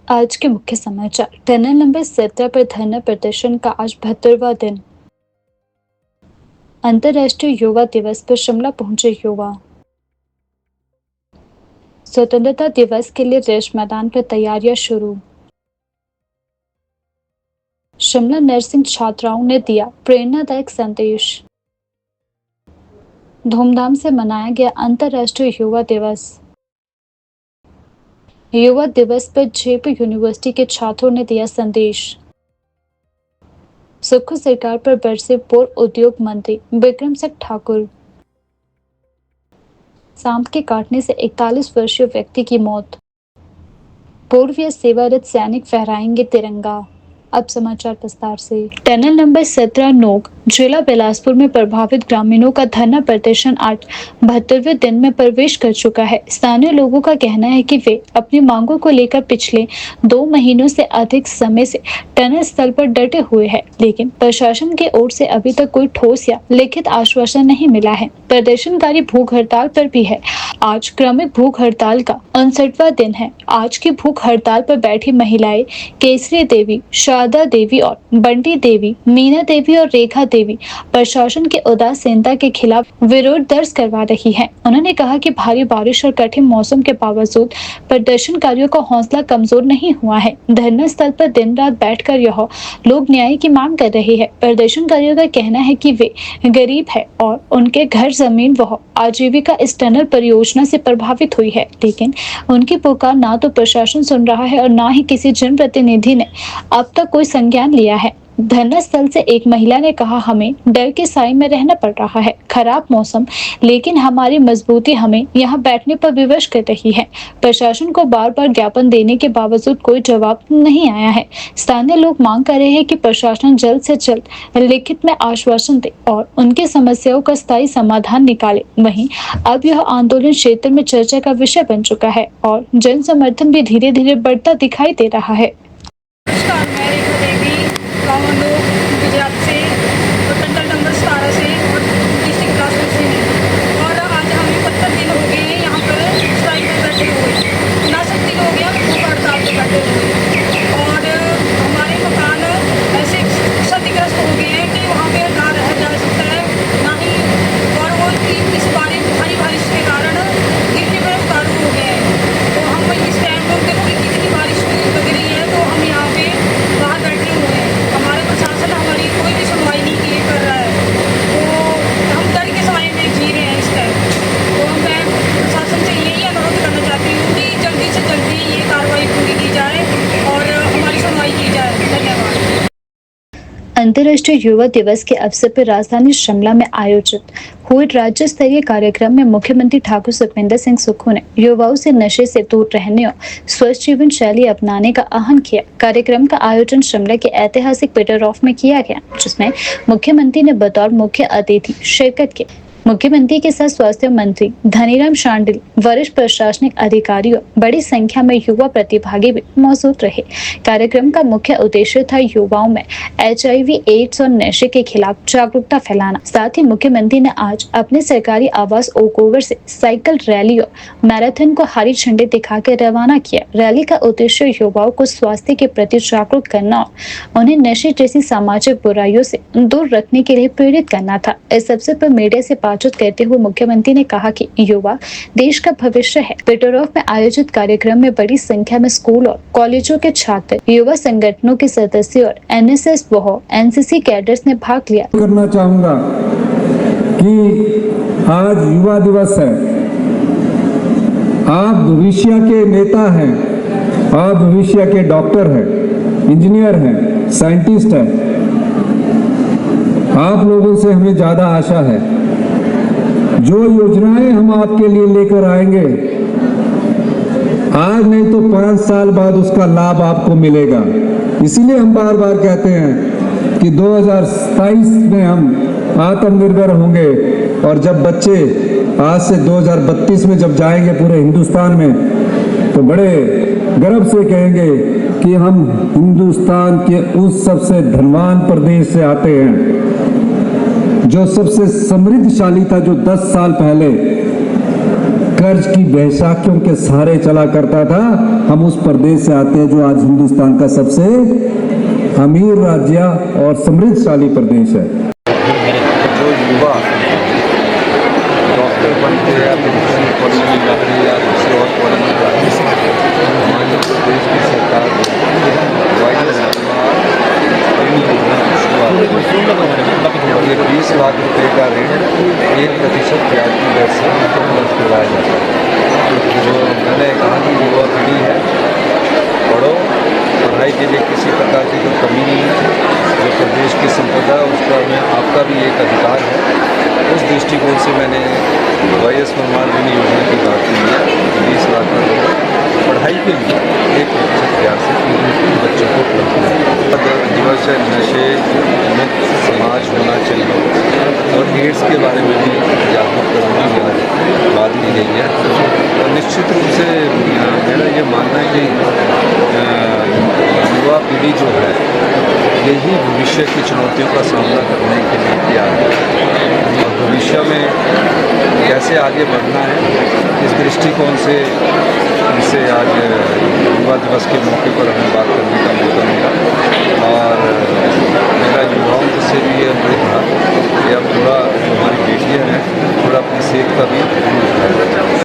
आज के मुख्य समाचार। टनल नंबर 17 पर धरना प्रदर्शन का आज 72वां दिन। अंतर्राष्ट्रीय युवा दिवस पर शिमला पहुंचे युवा। स्वतंत्रता दिवस के लिए रेस मैदान पर तैयारियां शुरू। शिमला नर्सिंग छात्राओं ने दिया प्रेरणादायक संदेश। धूमधाम से मनाया गया अंतर्राष्ट्रीय युवा दिवस। युवा दिवस पर जेपी यूनिवर्सिटी के छात्रों ने दिया संदेश। सुक्खू सरकार पर बरसे पूर्व उद्योग मंत्री बिक्रम सिंह ठाकुर। सांप के काटने से 41 वर्षीय व्यक्ति की मौत। पूर्व सेवारत सैनिक फहराएंगे तिरंगा। अब समाचार विस्तार से। टनल नंबर 17 नोक जिला बिलासपुर में प्रभावित ग्रामीणों का धरना प्रदर्शन आज 72वें दिन में प्रवेश कर चुका है। स्थानीय लोगों का कहना है कि वे अपनी मांगों को लेकर पिछले 2 महीनों से अधिक समय से टनल स्थल पर डटे हुए हैं, लेकिन प्रशासन की ओर से अभी तक कोई ठोस या लिखित आश्वासन नहीं मिला है। प्रदर्शनकारी भूख हड़ताल पर भी है। आज क्रमिक भूख हड़ताल का 59वां दिन है। आज की भूख हड़ताल पर बैठी महिलाएं केसरी देवी, शारदा देवी और बंटी देवी, मीना देवी और रेखा देवी प्रशासन की उदासीनता के खिलाफ विरोध दर्ज करवा रही हैं। उन्होंने कहा कि भारी बारिश और कठिन मौसम के बावजूद प्रदर्शनकारियों का हौसला कमजोर नहीं हुआ है। धरना स्थल पर दिन रात बैठकर यह लोग न्याय की मांग कर रहे हैं। प्रदर्शनकारियों का कहना है कि वे गरीब है और उनके घर, जमीन व आजीविका इस टनल परियोजना से प्रभावित हुई है, लेकिन उनकी पुकार ना तो प्रशासन सुन रहा है और ना ही किसी जनप्रतिनिधि ने अब तक कोई संज्ञान लिया है। धरना स्थल से एक महिला ने कहा, हमें डर के साए में रहना पड़ रहा है। खराब मौसम, लेकिन हमारी मजबूती हमें यहाँ बैठने पर विवश कर रही है। प्रशासन को बार बार ज्ञापन देने के बावजूद कोई जवाब नहीं आया है। स्थानीय लोग मांग कर रहे हैं कि प्रशासन जल्द से जल्द लिखित में आश्वासन दे और उनकी समस्याओं का स्थायी समाधान निकाले। वहीं अब यह आंदोलन क्षेत्र में चर्चा का विषय बन चुका है और जन समर्थन भी धीरे धीरे बढ़ता दिखाई दे रहा है। गुजरात से और टनल नंबर 17 से और डिस्ट्रिक्ट बिलासपुर से हैं और आज हमें 72 दिन हो गए हैं यहाँ पर स्ट्राइक पर बैठे हुए। 59 दिन हो गया भूख हड़ताल पर बैठे हुए और हमारे मकान ऐसे क्षतिग्रस्त हो गए हैं कि वहाँ पे ना रह जा सकता है ना ही, और वो इस भारी बारिश के कारण गिरने में उतारू हो गए हैं। तो हम इस टाइम पर देखो कि कितनी बारिश लग रही है, तो हम यहाँ पे बाहर बैठे हुए हैं। हमारे प्रशासन हमारी कोई भी सुनवाई नहीं कर रहा है, तो हम डर के साए में जी रहे हैं इस टाइम। तो मैं प्रशासन से यही अनुरोध करना चाहती हूँ कि जल्दी से जल्दी ये कार्रवाई पूरी की जाए और हमारी सुनवाई की जाए। धन्यवाद। अंतर्राष्ट्रीय युवा दिवस के अवसर पर राजधानी शिमला में आयोजित हुए राज्य स्तरीय कार्यक्रम में मुख्यमंत्री ठाकुर सुखविंदर सिंह सुक्खू ने युवाओं से नशे से दूर रहने और स्वस्थ जीवन शैली अपनाने का आह्वान किया। कार्यक्रम का आयोजन शिमला के ऐतिहासिक पीटर रॉफ में किया गया, जिसमें मुख्यमंत्री ने बतौर मुख्य अतिथि शिरकत की। मुख्यमंत्री के साथ स्वास्थ्य मंत्री धनीराम शांडिल, वरिष्ठ प्रशासनिक अधिकारी और बड़ी संख्या में युवा प्रतिभागी भी मौजूद रहे। कार्यक्रम का मुख्य उद्देश्य था युवाओं में HIV, एड्स और नशे के खिलाफ जागरूकता फैलाना। साथ ही मुख्यमंत्री ने आज अपने सरकारी आवास ओक ओवर से साइकिल रैली और मैराथन को हरी झंडी दिखाकर रवाना किया। रैली का उद्देश्य युवाओं को स्वास्थ्य के प्रति जागरूक करना और उन्हें नशे जैसी सामाजिक बुराइयों से दूर रखने के लिए प्रेरित करना था। इस अवसर पर मीडिया से बातचीत करते हुए मुख्यमंत्री ने कहा कि युवा देश का भविष्य है। पीटर रॉफ में आयोजित कार्यक्रम में बड़ी संख्या में स्कूल और कॉलेजों के छात्र, युवा संगठनों के सदस्य और NSS व NCC कैडर्स ने भाग लिया। करना चाहूंगा कि आज युवा दिवस है। आप भविष्य के नेता हैं, आप भविष्य के डॉक्टर हैं, इंजीनियर हैं, साइंटिस्ट हैं। आप लोगों से हमें ज्यादा आशा है। जो योजनाएं हम आपके लिए लेकर आएंगे, आज नहीं तो 5 साल बाद उसका लाभ आपको मिलेगा। इसीलिए हम बार बार कहते हैं कि 2027 में हम आत्मनिर्भर होंगे और जब बच्चे आज से 2032 में जब जाएंगे पूरे हिंदुस्तान में, तो बड़े गर्व से कहेंगे कि हम हिंदुस्तान के उस सबसे धनवान प्रदेश से आते हैं जो सबसे समृद्धशाली था, जो 10 साल पहले कर्ज की बैसाखियों के सहारे चला करता था। हम उस प्रदेश से आते हैं जो आज हिंदुस्तान का सबसे अमीर राज्य और समृद्धशाली प्रदेश है। जो युवा डॉक्टर बनते या फिर किसी पर्सनल नौकरी या किसी और पढ़ने जाते हैं, हमारे प्रदेश की सरकार और ये 20 लाख रुपए का ऋण 1% ब्याज की दर से उपलब्ध करवाया जाता है। जो मैंने कहा कि युवा पीढ़ी है, पढ़ो, पढ़ाई के लिए किसी प्रकार की कोई कमी नहीं है। जो प्रदेश की संपदा है उसका में आपका भी एक अधिकार है। उस दृष्टिकोण से मैंने वाईएस परमार ऋण योजना की बात की है। 20 लाख रुपये पढ़ाई के लिए 1% ब्याज से बच्चों को उपलब्ध है। दिवस है नशे मुक्त समाज होना चाहिए और एड्स के बारे में भी जागरूक करने की आज बात की गई है। और निश्चित रूप से मेरा ये मानना है कि युवा पीढ़ी जो है यही भविष्य की चुनौतियों का सामना करने के लिए तैयार है और भविष्य में कैसे आगे बढ़ना है इस दृष्टिकोण से इसे आज युवा दिवस के मौके पर हमें बात करने का मौका मिला। और मेरा युवाओं से भी ये अनुरोध था कि अब थोड़ा हमारी बेटियाँ हैं थोड़ा अपनी सेहत का भी ध्यान रखें।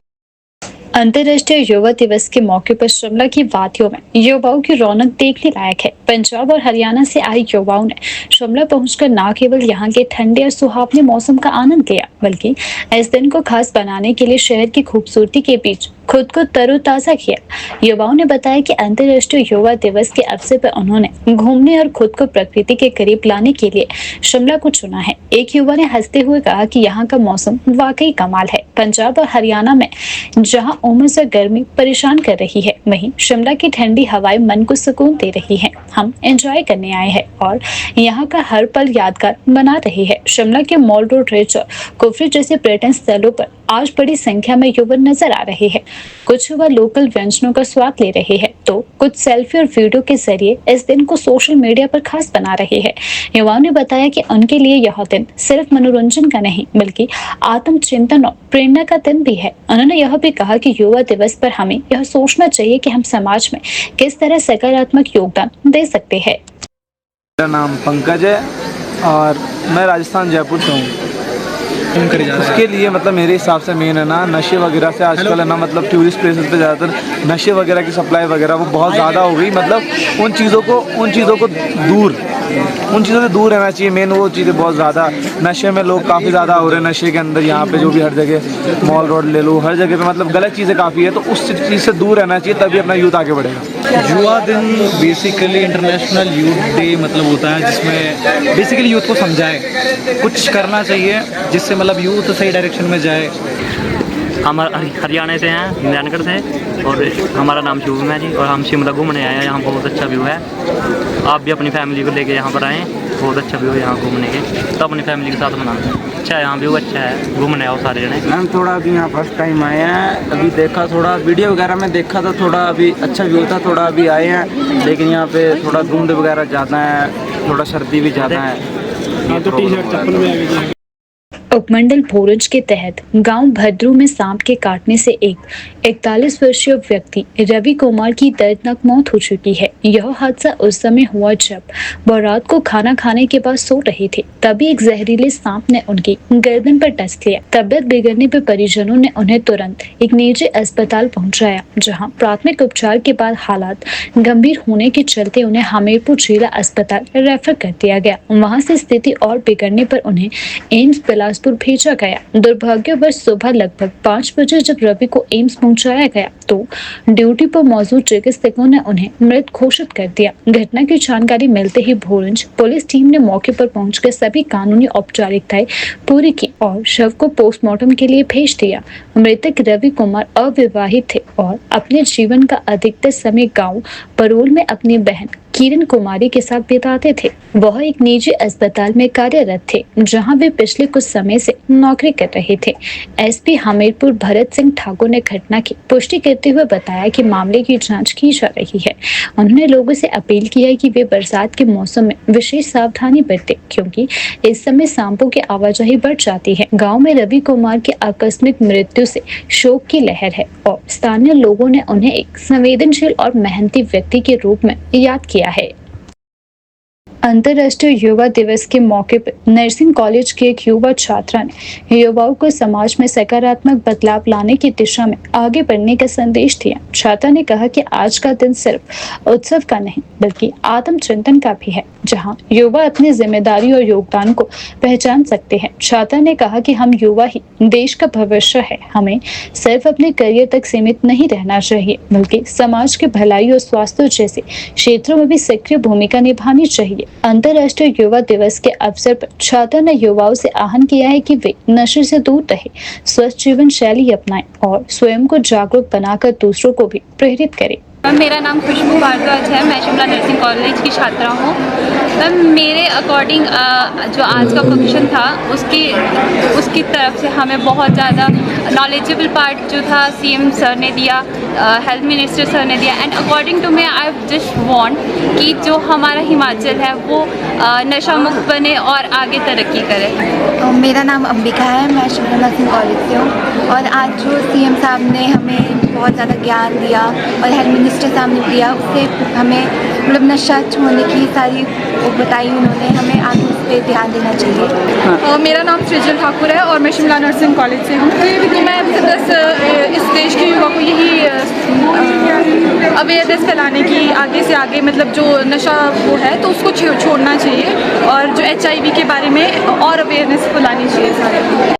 अंतर्राष्ट्रीय युवा दिवस के मौके पर शिमला की वादियों में युवाओं की रौनक देखने लायक है। पंजाब और हरियाणा से आए युवाओं ने शिमला पहुंचकर न केवल यहां के ठंडे और सुहावने मौसम का आनंद लिया, बल्कि इस दिन को खास बनाने के लिए शहर की खूबसूरती के बीच खुद को तरोताजा किया। युवाओं ने बताया कि अंतर्राष्ट्रीय युवा दिवस के अवसर पर उन्होंने घूमने और खुद को प्रकृति के करीब लाने के लिए शिमला को चुना है। एक युवा ने हंसते हुए कहा कि यहाँ का मौसम वाकई कमाल है। पंजाब और हरियाणा में जहाँ उमस और गर्मी परेशान कर रही है, वहीं शिमला की ठंडी हवाएं मन को सुकून दे रही हैं। हम एंजॉय करने आए हैं और यहाँ का हर पल यादगार बना रहे हैं। शिमला के मॉल रोड रिच और कुफरी जैसे पर्यटन स्थलों पर आज बड़ी संख्या में युवा नजर आ रहे हैं। कुछ युवा लोकल व्यंजनों का स्वाद ले रहे हैं, तो कुछ सेल्फी और वीडियो के जरिए इस दिन को सोशल मीडिया पर खास बना रहे हैं। युवाओं ने बताया कि उनके लिए यह दिन सिर्फ मनोरंजन का नहीं, बल्कि आत्मचिंतन और प्रेरणा का दिन भी है। उन्होंने यह भी कहा कि युवा दिवस पर हमें यह सोचना चाहिए कि हम समाज में किस तरह सकारात्मक योगदान दे सकते हैं। मेरा नाम पंकज है और मैं राजस्थान जयपुर से हूँ। उसके लिए मतलब मेरे हिसाब से मेन है ना, नशे वगैरह से आजकल है ना, मतलब टूरिस्ट प्लेसेस पे ज़्यादातर नशे वगैरह की सप्लाई वगैरह वो बहुत ज़्यादा हो गई। मतलब उन चीज़ों को दूर रहना चाहिए। मेन वो चीज़ें बहुत ज़्यादा नशे में लोग काफ़ी ज़्यादा हो रहे हैं। नशे के अंदर यहाँ पे जो भी हर जगह मॉल रोड ले लो, हर जगह पे मतलब गलत चीज़ें काफ़ी है, तो उस चीज़ से दूर रहना चाहिए, तभी अपना यूथ आगे बढ़ेगा। युवा दिन बेसिकली इंटरनेशनल यूथ डे मतलब होता है, जिसमें बेसिकली यूथ को समझाए कुछ करना चाहिए जिससे मतलब यूथ सही डायरेक्शन में जाए। हम हरियाणा से हैं, नारायणगढ़ से, और हमारा नाम शुभम है जी, और हम शिमला घूमने आए हैं। यहाँ बहुत अच्छा व्यू है। आप भी अपनी फैमिली को लेके यहाँ पर आएँ, बहुत अच्छा व्यू है यहाँ घूमने के, तो अपनी फैमिली के साथ मनाएं। अच्छा है, यहाँ व्यू अच्छा है, घूमने आओ सारे जने। मैम थोड़ा अभी यहाँ फर्स्ट टाइम आए हैं, अभी देखा थोड़ा वीडियो वगैरह में देखा था, थोड़ा अभी अच्छा व्यू था, थोड़ा अभी आए हैं, लेकिन यहाँ पे थोड़ा धुंध वगैरह ज़्यादा है, थोड़ा सर्दी भी ज़्यादा है। तो टी शर्ट चप्पल में आ गई। उपमंडल भोरंज के तहत गांव भद्रू में सांप के काटने से एक 41 वर्षीय व्यक्ति रवि कुमार की दर्दनाक मौत हो चुकी है। यह हादसा उस समय हुआ जब वह रात को खाना खाने के बाद सो रहे थे, तभी एक जहरीले सांप ने उनकी गर्दन पर डस लिया। तबियत बिगड़ने पर परिजनों ने उन्हें तुरंत एक निजी अस्पताल पहुंचाया, जहां प्राथमिक उपचार के बाद हालात गंभीर होने के चलते उन्हें हमीरपुर जिला अस्पताल रेफर कर दिया गया। वहां से स्थिति और बिगड़ने पर उन्हें एम्स बिलासपुर भेजा गया। दुर्भाग्यवश सुबह लगभग 5 बजे जब रवि को एम्स पहुंचाया गया तो ड्यूटी पर मौजूद चिकित्सकों ने उन्हें मृत घोषित कर दिया। घटना की जानकारी मिलते ही भोरंज पुलिस टीम ने मौके पर पहुंचकर सभी कानूनी औपचारिकताएं पूरी की और शव को पोस्टमार्टम के लिए भेज दिया। मृतक रवि कुमार अविवाहित थे और अपने जीवन का अधिकतर समय गाँव परोल में अपनी बहन किरण कुमारी के साथ बिताते थे। वह एक निजी अस्पताल में कार्यरत थे, जहां वे पिछले कुछ समय से नौकरी कर रहे थे। एसपी हमीरपुर भरत सिंह ठाकुर ने घटना की पुष्टि करते हुए बताया कि मामले की जांच की जा रही है। उन्होंने लोगों से अपील की है कि वे बरसात के मौसम में विशेष सावधानी बरतें, क्योंकि इस समय सांपों की आवाजाही बढ़ जाती है। गांव में रवि कुमार की आकस्मिक मृत्यु से शोक की लहर है और स्थानीय लोगों ने उन्हें एक संवेदनशील और मेहनती व्यक्ति के रूप में याद किया है। अंतर्राष्ट्रीय युवा दिवस के मौके पर नर्सिंग कॉलेज की एक युवा छात्रा ने युवाओं को समाज में सकारात्मक बदलाव लाने की दिशा में आगे बढ़ने का संदेश दिया। छात्रा ने कहा कि आज का दिन सिर्फ उत्सव का नहीं, बल्कि आत्मचिंतन का भी है, जहां युवा अपनी जिम्मेदारी और योगदान को पहचान सकते हैं। छात्रा ने कहा कि हम युवा ही देश का भविष्य है। हमें सिर्फ अपने करियर तक सीमित नहीं रहना चाहिए, बल्कि समाज की भलाई और स्वास्थ्य जैसे क्षेत्रों में भी सक्रिय भूमिका निभानी चाहिए। अंतर्राष्ट्रीय युवा दिवस के अवसर पर छात्रा ने युवाओं से आह्वान किया है कि वे नशे से दूर रहे, स्वस्थ जीवन शैली अपनाएं और स्वयं को जागरूक बनाकर दूसरों को भी प्रेरित करें। मेरा नाम खुशबू भारद्वाज है। मैं शिमला नर्सिंग कॉलेज की छात्रा हूँ। मैम, मेरे अकॉर्डिंग जो आज का फंक्शन था उसकी तरफ से हमें बहुत ज़्यादा नॉलेजेबल पार्ट जो था सीएम सर ने दिया, हेल्थ मिनिस्टर सर ने दिया, and according to me I just want कि जो हमारा हिमाचल है वो नशा मुक्त बने और आगे तरक्की करे। मेरा नाम अंबिका है। मैं शिमला नर्सिंग कॉलेज से हूँ और आज जो सीएम साहब ने हमें बहुत ज़्यादा ज्ञान दिया और हेल्थ मिनिस्टर साहब ने दिया, उससे हमें मतलब नशा छोड़ने की सारी वो बताई उन्होंने, हमें आगे उस पर ध्यान देना चाहिए। मेरा नाम सृजल ठाकुर है और मैं शिमला नर्सिंग कॉलेज से हूँ। तो मैं बस इस देश के युवा को यही अवेयरनेस फैलाने की, आगे से आगे मतलब जो नशा वो है तो उसको छोड़ना चाहिए और जो HIV के बारे में और अवेयरनेस फैलानी चाहिए सारे।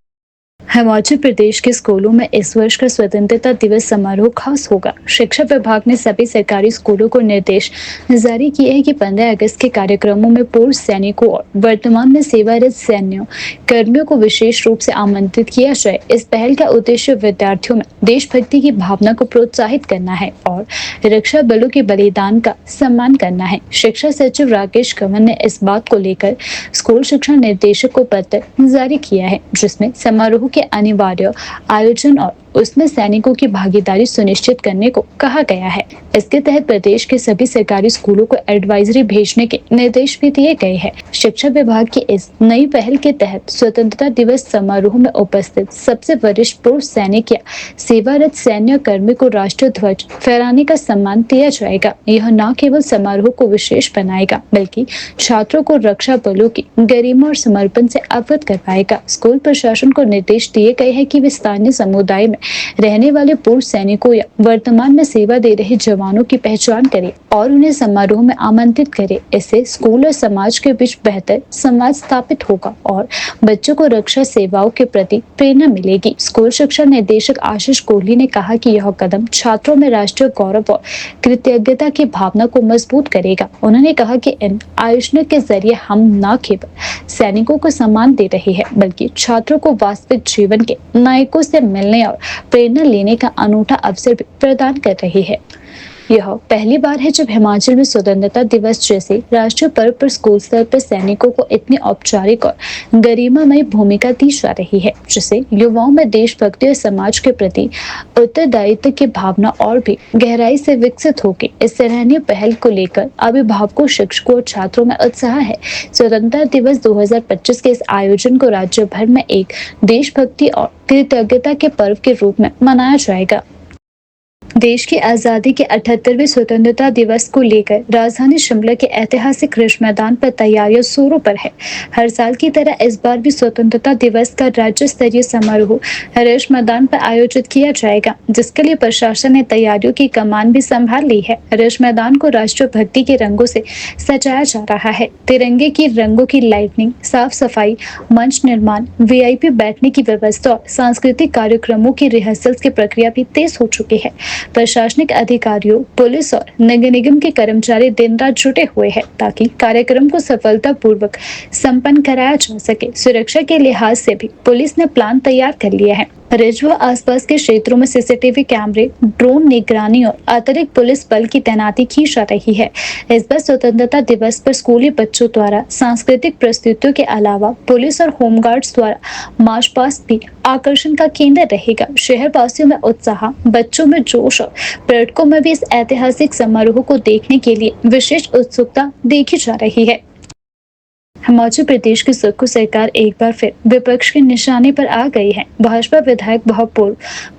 हिमाचल प्रदेश के स्कूलों में इस वर्ष का स्वतंत्रता दिवस समारोह खास होगा। शिक्षा विभाग ने सभी सरकारी स्कूलों को निर्देश जारी किए हैं कि 15 अगस्त के कार्यक्रमों में पूर्व सैनिकों और वर्तमान में सेवारत सैन्य कर्मियों को विशेष रूप से आमंत्रित किया जाए। इस पहल का उद्देश्य विद्यार्थियों में देशभक्ति की भावना को प्रोत्साहित करना है और रक्षा बलों के बलिदान का सम्मान करना है। शिक्षा सचिव राकेश कंवर ने इस बात को लेकर स्कूल शिक्षा निर्देशक को पत्र जारी किया है, जिसमें समारोह के अनिवार्य आयोजन और उसमें सैनिकों की भागीदारी सुनिश्चित करने को कहा गया है। इसके तहत प्रदेश के सभी सरकारी स्कूलों को एडवाइजरी भेजने के निर्देश भी दिए गए हैं। शिक्षा विभाग की इस नई पहल के तहत स्वतंत्रता दिवस समारोह में उपस्थित सबसे वरिष्ठ पूर्व सैनिक या सेवारत सैन्य कर्मी को राष्ट्रीय ध्वज फहराने का सम्मान दिया जाएगा। यह न केवल समारोह को विशेष बनाएगा, बल्कि छात्रों को रक्षा बलों की गरिमा और समर्पण से अवगत करवाएगा। स्कूल प्रशासन को निर्देश दिए गए हैं कि वे स्थानीय समुदाय में रहने वाले पूर्व सैनिकों या वर्तमान में सेवा दे रहे जवानों की पहचान करें और उन्हें समारोह में आमंत्रित करें। इससे स्कूल और समाज के बीच बेहतर संवाद स्थापित होगा और बच्चों को रक्षा सेवाओं के प्रति प्रेरणा मिलेगी। स्कूल शिक्षा निदेशक आशीष कोहली ने कहा कि यह कदम छात्रों में राष्ट्रीय गौरव और कृतज्ञता की भावना को मजबूत करेगा। उन्होंने कहा कि इन आयोजनों के जरिए हम न केवल सैनिकों को सम्मान दे रहे हैं, बल्कि छात्रों को वास्तविक जीवन के नायकों से मिलने और प्रेरणा लेने का अनूठा अवसर भी प्रदान कर रही है। यह पहली बार है जब हिमाचल में स्वतंत्रता दिवस जैसे राष्ट्रीय पर्व पर स्कूल स्तर पर सैनिकों को इतनी औपचारिक और गरिमामय भूमिका दी जा रही है, जिससे युवाओं में देशभक्ति और समाज के प्रति उत्तरदायित्व की भावना और भी गहराई से विकसित होगी। इस सराहनीय पहल को लेकर अभिभावकों, शिक्षकों और छात्रों में उत्साह है। स्वतंत्रता दिवस 2025 के इस आयोजन को राज्य भर में एक देशभक्ति और कृतज्ञता के पर्व के रूप में मनाया जाएगा। देश की आजादी के 78वें स्वतंत्रता दिवस को लेकर राजधानी शिमला के ऐतिहासिक रिज मैदान पर तैयारियां जोरों पर है। हर साल की तरह इस बार भी स्वतंत्रता दिवस का राज्य स्तरीय समारोह रिज मैदान पर आयोजित किया जाएगा, जिसके लिए प्रशासन ने तैयारियों की कमान भी संभाल ली है। रिज मैदान को राष्ट्रीय भक्ति के रंगों से सजाया जा रहा है। तिरंगे की रंगों की लाइटनिंग, साफ सफाई, मंच निर्माण, VIP बैठने की व्यवस्था और सांस्कृतिक कार्यक्रमों की रिहर्सल्स की प्रक्रिया भी तेज हो चुकी है। प्रशासनिक अधिकारियों, पुलिस और नगर निगम के कर्मचारी दिन रात जुटे हुए हैं ताकि कार्यक्रम को सफलतापूर्वक संपन्न कराया जा सके। सुरक्षा के लिहाज से भी पुलिस ने प्लान तैयार कर लिया है। रिज व आसपास के क्षेत्रों में सीसीटीवी कैमरे, ड्रोन निगरानी और अतिरिक्त पुलिस बल की तैनाती की जा रही है। इस बार स्वतंत्रता दिवस पर स्कूली बच्चों द्वारा सांस्कृतिक प्रस्तुतियों के अलावा पुलिस और होमगार्ड्स द्वारा मार्च पास्ट भी आकर्षण का केंद्र रहेगा। शहर वासियों में उत्साह, बच्चों में जोश और पर्यटकों में भी इस ऐतिहासिक समारोह को देखने के लिए विशेष उत्सुकता देखी जा रही है। हिमाचल प्रदेश की सुक्खू सरकार एक बार फिर विपक्ष के निशाने पर आ गई है। भाजपा विधायक व पूर्व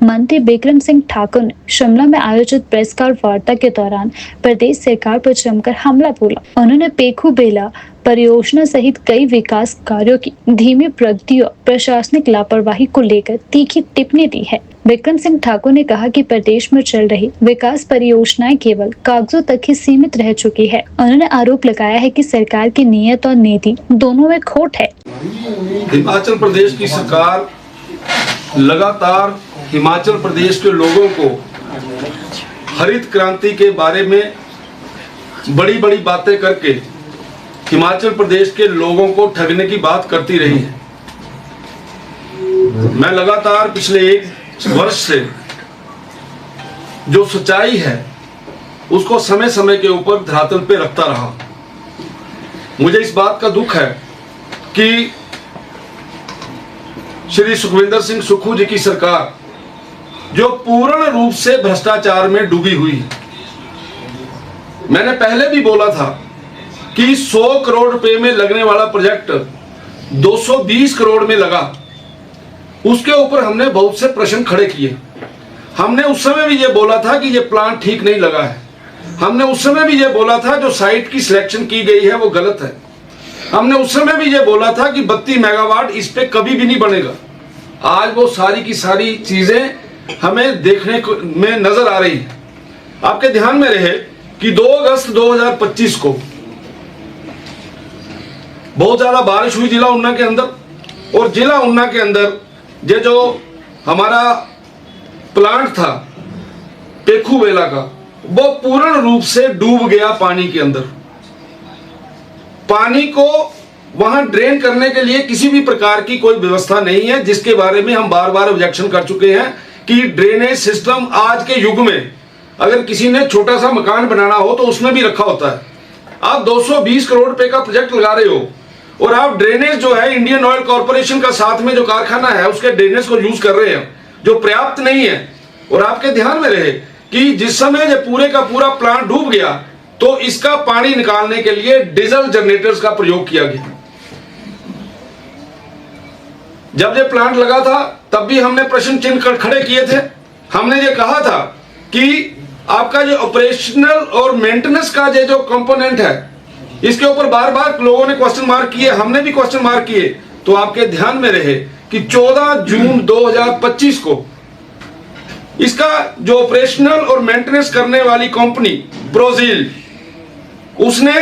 मंत्री बिक्रम सिंह ठाकुर ने शिमला में आयोजित प्रेसकार वार्ता के दौरान प्रदेश सरकार पर जमकर हमला बोला। उन्होंने पेखू बेला परियोजना सहित कई विकास कार्यों की धीमी प्रगति और प्रशासनिक लापरवाही को लेकर तीखी टिप्पणी दी है। बिक्रम सिंह ठाकुर ने कहा कि प्रदेश में चल रही विकास परियोजनाएं केवल कागजों तक ही सीमित रह चुकी है। उन्होंने आरोप लगाया है कि सरकार की नीयत और नीति दोनों में खोट है। हिमाचल प्रदेश की सरकार लगातार हिमाचल प्रदेश के लोगों को हरित क्रांति के बारे में बड़ी बड़ी बातें करके हिमाचल प्रदेश के लोगों को ठगने की बात करती रही है। मैं लगातार पिछले 1 वर्ष से जो सच्चाई है उसको समय समय के ऊपर धरातल पे रखता रहा। मुझे इस बात का दुख है कि श्री सुखविंदर सिंह सुक्खू जी की सरकार जो पूर्ण रूप से भ्रष्टाचार में डूबी हुई है। मैंने पहले भी बोला था कि 100 करोड़ रुपए में लगने वाला प्रोजेक्ट 220 करोड़ में लगा। उसके ऊपर हमने बहुत से प्रश्न खड़े किए। हमने उस समय भी ये बोला था कि ये प्लान ठीक नहीं लगा है। हमने उस समय भी ये बोला था जो साइट की सिलेक्शन की गई है वो गलत है। हमने उस समय भी ये बोला था कि 32 मेगावाट इस पे कभी भी नहीं बनेगा। आज वो सारी की सारी चीजें हमें देखने में नजर आ रही है। आपके ध्यान में रहे कि 2 अगस्त 2025 को बहुत ज्यादा बारिश हुई जिला ऊना के अंदर, और जिला ऊना के अंदर ये जो हमारा प्लांट था पेखू बेला का वो पूर्ण रूप से डूब गया पानी के अंदर। पानी को वहां ड्रेन करने के लिए किसी भी प्रकार की कोई व्यवस्था नहीं है, जिसके बारे में हम बार बार ऑब्जेक्शन कर चुके हैं कि ड्रेनेज सिस्टम आज के युग में अगर किसी ने छोटा सा मकान बनाना हो तो उसमें भी रखा होता है। आप 220 करोड़ रुपए का प्रोजेक्ट लगा रहे हो और आप ड्रेनेज जो है इंडियन ऑयल कॉर्पोरेशन का साथ में जो कारखाना है उसके ड्रेनेज को यूज कर रहे हैं जो पर्याप्त नहीं है। और आपके ध्यान में रहे कि जिस समय ये पूरे का पूरा प्लांट डूब गया तो इसका पानी निकालने के लिए डीजल जनरेटर्स का प्रयोग किया गया। जब ये प्लांट लगा था तब भी हमने प्रश्न चिन्ह खड़े किए थे। हमने ये कहा था कि आपका ये ऑपरेशनल और मेंटेनेंस का ये जो कंपोनेंट है इसके ऊपर बार बार लोगों ने क्वेश्चन मार्क किए, हमने भी क्वेश्चन मार्क किए। तो आपके ध्यान में रहे कि 14 जून 2025 को इसका जो ऑपरेशनल और मेंटेनेंस करने वाली कंपनी प्रोजील उसने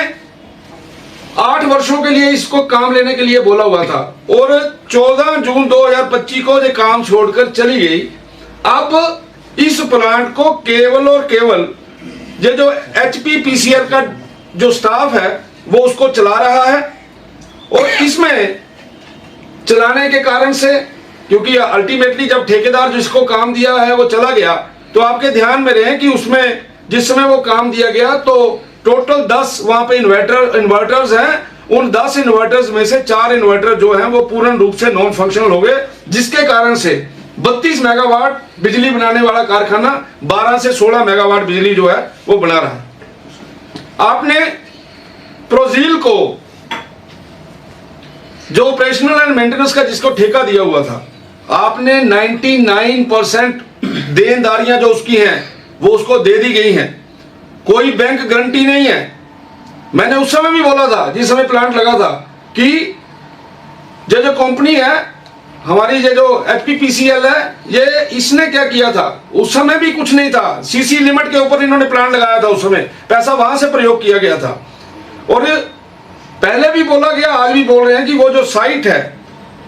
8 वर्षों के लिए इसको काम लेने के लिए बोला हुआ था और 14 जून 2025 को ये काम छोड़कर चली गई। अब इस प्लांट को केवल और केवल ये जो HPPCL का जो स्टाफ है वो उसको चला रहा है। और इसमें चलाने के कारण से क्योंकि अल्टीमेटली जब ठेकेदार जिसको काम दिया है वो चला गया तो आपके ध्यान में रहे कि उसमें जिस समय वो काम दिया गया तो टोटल 10 वहां पे इन्वर्टर्स हैं। उन 10 इन्वर्टर्स में से 4 इन्वर्टर जो हैं वो पूर्ण रूप से नॉन फंक्शनल हो गए, जिसके कारण से 32 मेगावाट बिजली बनाने वाला कारखाना 12 से 16 मेगावाट बिजली जो है वो बना रहा है। आपने प्रोजील को जो ऑपरेशनल एंड मेंटेनेंस का जिसको ठेका दिया हुआ था आपने 99% देनदारियां जो उसकी हैं वो उसको दे दी गई हैं। कोई बैंक गारंटी नहीं है। मैंने उस समय भी बोला था जिस समय प्लांट लगा था कि ये जो कंपनी है हमारी ये जो HPPCL है ये इसने क्या किया था, उस समय भी कुछ नहीं था। सीसी लिमिट के ऊपर इन्होंने प्लांट लगाया था, उस समय पैसा वहां से प्रयोग किया गया था। और पहले भी बोला गया, आज भी बोल रहे हैं कि वो जो साइट है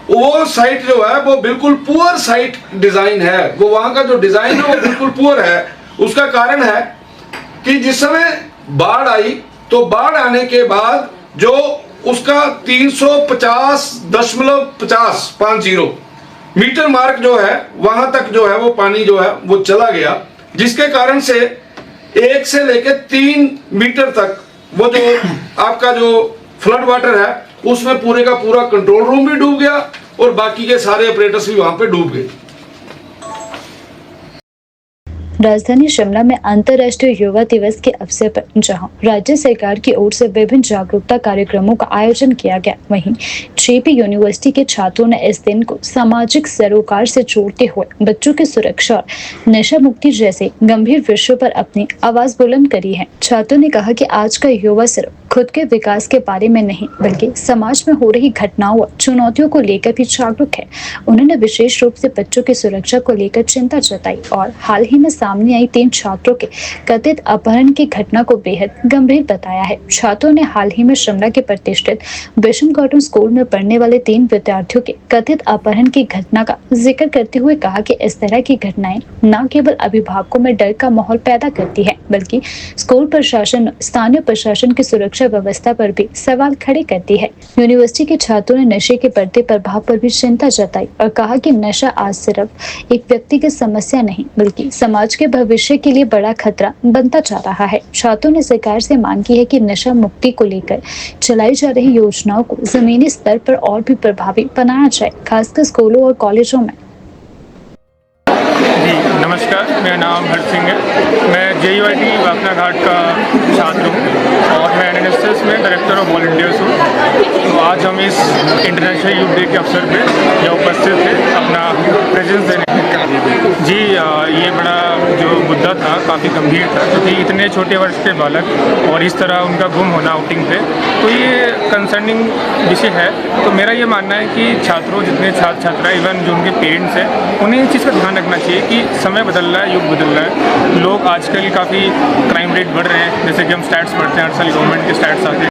वो साइट जो है वो बिल्कुल पुअर साइट डिजाइन है। वो वहां का जो डिजाइन है वो बिल्कुल पुअर है। उसका कारण है कि जिस समय बाढ़ आई तो बाढ़ आने के बाद जो उसका 350.50 मीटर मार्क जो है वहां तक जो है वो पानी जो है वो चला गया, जिसके कारण से 1 से लेकर 3 मीटर तक वो जो आपका जो फ्लड वाटर है उसमें पूरे का पूरा कंट्रोल रूम भी डूब गया और बाकी के सारे ऑपरेटर्स भी वहां पे डूब गए। राजधानी शिमला में अंतर्राष्ट्रीय युवा दिवस के अवसर पर जहां राज्य सरकार की ओर से विभिन्न जागरूकता कार्यक्रमों का आयोजन किया गया, वहीं जेपी यूनिवर्सिटी के छात्रों ने इस दिन को सामाजिक सरोकार से जोड़ते हुए बच्चों की सुरक्षा और नशा मुक्ति जैसे गंभीर विषयों पर अपनी आवाज बुलंद करी है। छात्रों ने कहा कि आज का युवा सिर्फ खुद के विकास के बारे में नहीं बल्कि समाज में हो रही घटनाओं और चुनौतियों को लेकर भी जागरूक है। उन्होंने विशेष रूप से बच्चों की सुरक्षा को लेकर चिंता जताई और हाल ही में सामने आई 3 छात्रों के कथित अपहरण की घटना को बेहद गंभीर बताया है। छात्रों ने हाल ही में शिमला के प्रतिष्ठित विशम कॉटन स्कूल में पढ़ने वाले 3 विद्यार्थियों के कथित अपहरण की घटना का जिक्र करते हुए कहा कि इस तरह की घटनाएं न केवल अभिभावकों में डर का माहौल पैदा करती है बल्कि स्कूल प्रशासन, स्थानीय प्रशासन की सुरक्षा व्यवस्था पर भी सवाल खड़े करती है। यूनिवर्सिटी के छात्रों ने नशे के बढ़ते प्रभाव पर भी चिंता जताई और कहा कि नशा आज सिर्फ एक व्यक्तिगत समस्या नहीं बल्कि समाज के भविष्य के लिए बड़ा खतरा बनता जा रहा है। छात्रों ने सरकार से मांग की है कि नशा मुक्ति को लेकर चलाई जा रही योजनाओं को जमीनी स्तर पर और भी प्रभावी बनाया जाए, खासकर स्कूलों और कॉलेजों में। जी नमस्कार, मेरा नाम हर सिंह है। मैं JUIT वाकना घाट का छात्र हूँ और मैं NNSS में डायरेक्टर ऑफ वॉलंटियर्स हूँ। तो आज हम इस इंटरनेशनल यूथ डे के अवसर पे यहाँ उपस्थित थे अपना प्रेजेंस देने। जी ये बड़ा जो मुद्दा था काफ़ी गंभीर था क्योंकि इतने छोटे वर्ष के बालक और इस तरह उनका गुम होना आउटिंग पे, तो ये कंसर्निंग विषय है। तो मेरा ये मानना है कि छात्रों, जितने छात्र छात्रा, इवन जो उनके पेरेंट्स हैं, उन्हें इस चीज़ का ध्यान रखना चाहिए कि समय बदल रहा है, युग बदल रहा है। लोग आजकल काफ़ी क्राइम रेट बढ़ रहे हैं, जैसे कि हम स्टैट्स पढ़ते हैं, हर साल गवर्नमेंट के स्टैट्स आते हैं।